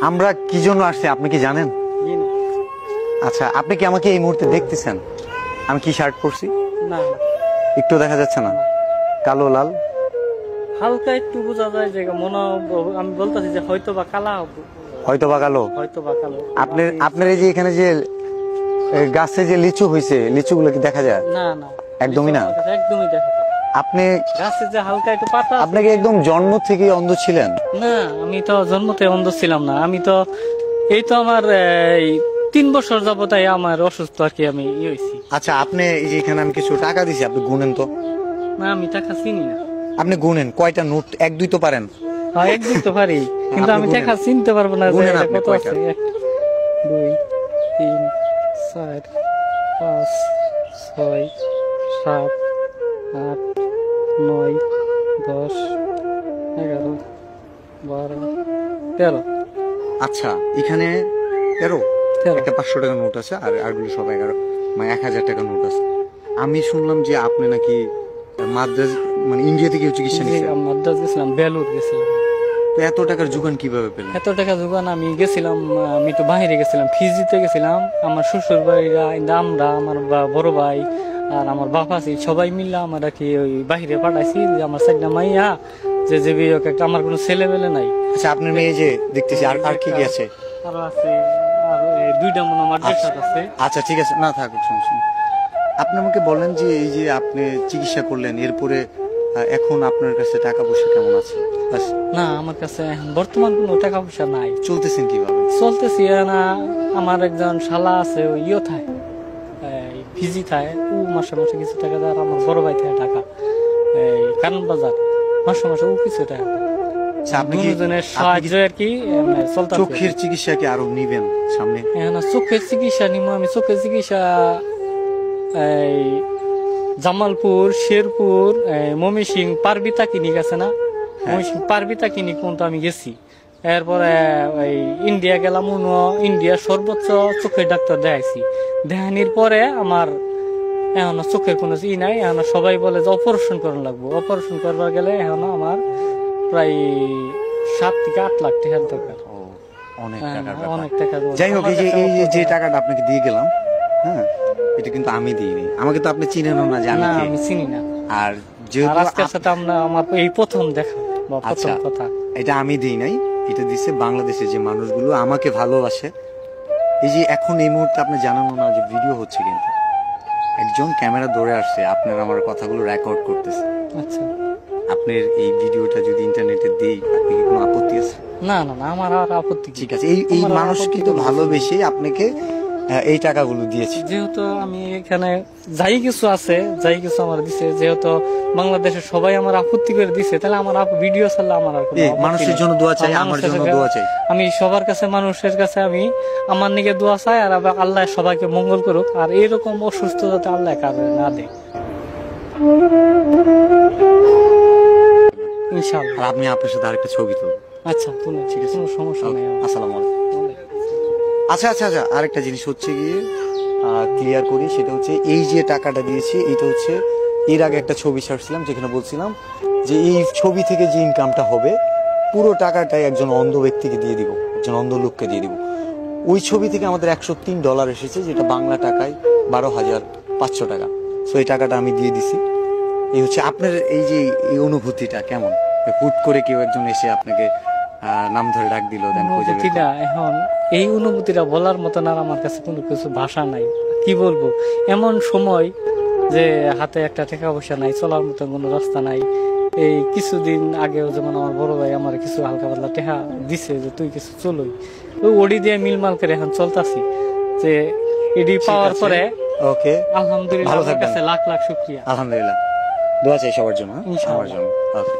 আমরা কি জন্য আসছি আপনি কি জানেন? আচ্ছা, আপনি কি আমাকে এই মুহূর্তে দেখতেছেন? আমি কি শার্ট পরছি? না, একটু দেখা যাচ্ছে না? কালো লাল হালকা একটু বোঝা যায় যে মনে আমি বলতেছি যে হয়তো বা কালা, হয়তো বা কালো। হয়তো বা কালো। আপনার এই যে এখানে যে গাছে যে লিচু হয়েছে, লিচুগুলো কি দেখা যায়? না না, একদমই না। একদমই দেখা যায়। আপনি গাছে যে হালকা একটু পাতা, আপনাকে একদম জন্ম থেকে অন্ধ ছিলেন? না, আমি তো জন্মতে অন্ধ ছিলাম না। আমি তো এই তো আমার 3 বছর যাবতাই আমার অসুস্থ আর কি, আমি হয়েছি। আচ্ছা, আপনি এই যে এখানে আমি কিছু টাকা দিছি, আপনি গুনেন তো। না, আমি টাকা চিনি না। আপনি গুনেন কয়টা নোট, 1 2 তো পারেন? হ্যাঁ, একদিন তো পারি, কিন্তু আপনি আমি গুনেন। টাকা চিনতে পারবো না যে গুনেন এটা আপনি কত কয়টা? আছে। 1 2 3 4 5 6 7 8 9 10 11 12 13। আচ্ছা, এখানে 13 13। একটা 500 টাকা নোট আছে, আর আরগুলো সব 11 মানে 1000 টাকা নোট আছে। আমি শুনলাম যে আপনি নাকি মাদ্রাজ মানে ইন্ডিয়া থেকে চিকিৎসা নিয়েছেন। আমি মাদ্রাজ গেছিলাম, বেলুর গেছিলাম। তো এত টাকার যোগান কিভাবে পেলেন? এত টাকা যোগান আমি গেছিলাম, আমি তো বাইরে গেছিলাম, ফিজিতে গেছিলাম। আমার শ্বশুর বাড়িরা, আমরা, আমার বড় ভাই আর আমার বাবা আছে, সবাই মিলে আমার আর কি ওই বাহিরে পাঠাইছি যে আমার সাইডটা মাইয়া যে বিয়ে হোক, একটা আমার কোনো ছেলে মেলে নাই। আচ্ছা, আপনার মেয়ে যে দেখতেছি, আর আর কি কি আছে? আরো আছে, আর 2টা মনে আমার দেশাত আছে। আচ্ছা ঠিক আছে, না থাকুক, সমস্যা নেই। আপনি আমাকে বলেন যে এই যে আপনি চিকিৎসা করলেন, এরপরে এখন আপনার কাছে টাকা পয়সা কেমন আছে? বাস, না, আমার কাছে এখন বর্তমান কোনো টাকা পয়সা নাই। চলতেছেন কিভাবে? চলতেছি না। আমার একজন শালা আছে, ওই থায়, ফিজি থায়, ও মাসে মাসে কিছু টাকা দেয়। আর আমার বড় ভাই থাকে টাকা, এই কারণ বাজার, মাসে মাসে ও কিছু টাকা দেয়। আচ্ছা, আপনি কি দুজনের সাহায্য আর কি চলতে। চোখের চিকিৎসা কি আরো নিবেন সামনে? এখন চোখের চিকিৎসা নিবো আমি। চোখের চিকিৎসা এই জামালপুর, শেরপুর, ময়মনসিংহ পারবিতা ক্লিনিক আছে না, ময়মনসিংহ পারবিতা ক্লিনিক পর্যন্ত আমি গেছি। এরপরে ওই ইন্ডিয়া গেলাম, ইন্ডিয়া সর্বোচ্চ চোখের ডাক্তার দেখাইছি। দেখানির পরে আমার এখন চোখের কোনো ই নাই। এখন সবাই বলে যে অপারেশন করা লাগবো। অপারেশন করবার গেলে এখন আমার প্রায় 7 থেকে 8 লাখ টাকার দরকার। অনেক হ্যাঁ, টাকার অনেক ব্যাপার। টাকা। যাই হোক, এই যে টাকাটা আপনাকে দিয়ে গেলাম, হ্যাঁ, এটা কিন্তু আমি দিইনি। আমাকে তো আপনি চিনেন না যে না, আমি কে। আমি চিনি না। আর আর যেহেতু আজকের সাথে আমার এই প্রথম দেখা বা প্রথম আচ্ছা, কথা। এটা আমি দিই নাই, এটা দিছে বাংলাদেশের যে মানুষগুলো আমাকে ভালোবাসে। এই যে এখন এই মুহূর্তে আপনি জানানো না যে ভিডিও হচ্ছে, কিন্তু একজন ক্যামেরা ধরে আসছে, আপনার আমার কথাগুলো রেকর্ড করতেছে। আচ্ছা, আপনার এই ভিডিওটা যদি ইন্টারনেটে দেই, আপনি কি কোনো আপত্তি আছে? না না না, আমার আর আপত্তি কি? ঠিক আছে, এই মানুষ কিন্তু ভালোবেসে আপনাকে এই টাকাগুলো দিয়েছে। যেহেতু আমি এখানে যাই কিছু আছে, যাই কিছু আমার দিছে, যেহেতু বাংলাদেশের সবাই আমার আপত্তি করে দিছে, তাহলে আমার ভিডিও ছাড়লে আমার আর কোনো আপত্তি মানুষের নেই। জন্য দোয়া চাই, আমার মানুষের জন্য কাছে- দোয়া চাই। আমি সবার কাছে, মানুষের কাছে আমি আমার নিকে দোয়া চাই। আর আল্লাহ সবাইকে মঙ্গল করুক, আর এরকম অসুস্থ যাতে আল্লাহ কারণে না দেয়, ইনশাআল্লাহ। আর আপনি আপনার সাথে আরেকটা ছবি তুলুন। আচ্ছা, ঠিক আছে, কোনো সমস্যা নেই। আসসালামু আলাইকুম। আচ্ছা আচ্ছা আচ্ছা, আরেকটা জিনিস হচ্ছে গিয়ে ক্লিয়ার করি, সেটা হচ্ছে এই যে টাকাটা দিয়েছি, এটা হচ্ছে এর আগে একটা ছবি ছাড়ছিলাম যেখানে বলছিলাম যে এই ছবি থেকে যে ইনকামটা হবে পুরো টাকাটাই একজন অন্ধ ব্যক্তিকে দিয়ে দিব, একজন অন্ধ লোককে দিয়ে দিব। ওই ছবি থেকে আমাদের $103 এসেছে, যেটা বাংলা টাকায় 12,500 টাকা। সো এই টাকাটা আমি দিয়ে দিছি। এই হচ্ছে আপনার এই যে এই অনুভূতিটা কেমন? হুট করে কেউ একজন এসে আপনাকে নাম ধরে ডাক দিল, দেন খুঁজে বের অনুভূতিটা এখন, এই অনুভূতিটা বলার মতন আর আমার কাছে কোনো কিছু ভাষা নাই। কি বলবো, এমন সময় যে হাতে একটা টাকা পয়সা নাই, চলার মতন কোনো রাস্তা নাই। এই কিছুদিন আগেও যেমন আমার বড় ভাই আমার কিছু হালকা পাতলা টাকা দিছে যে তুই কিছু চলই, ওই ওডি দিয়ে মিলমাল করে এখন চলতাছি। যে এডি পাওয়ার পরে ওকে, আলহামদুলিল্লাহ, ভালো আমার থাকবেন। কাছে লাখ লাখ শুকরিয়া। আলহামদুলিল্লাহ, দোয়া চাই সবার জন্য, ইনশাআল্লাহ। আমার জন্য। ওকে।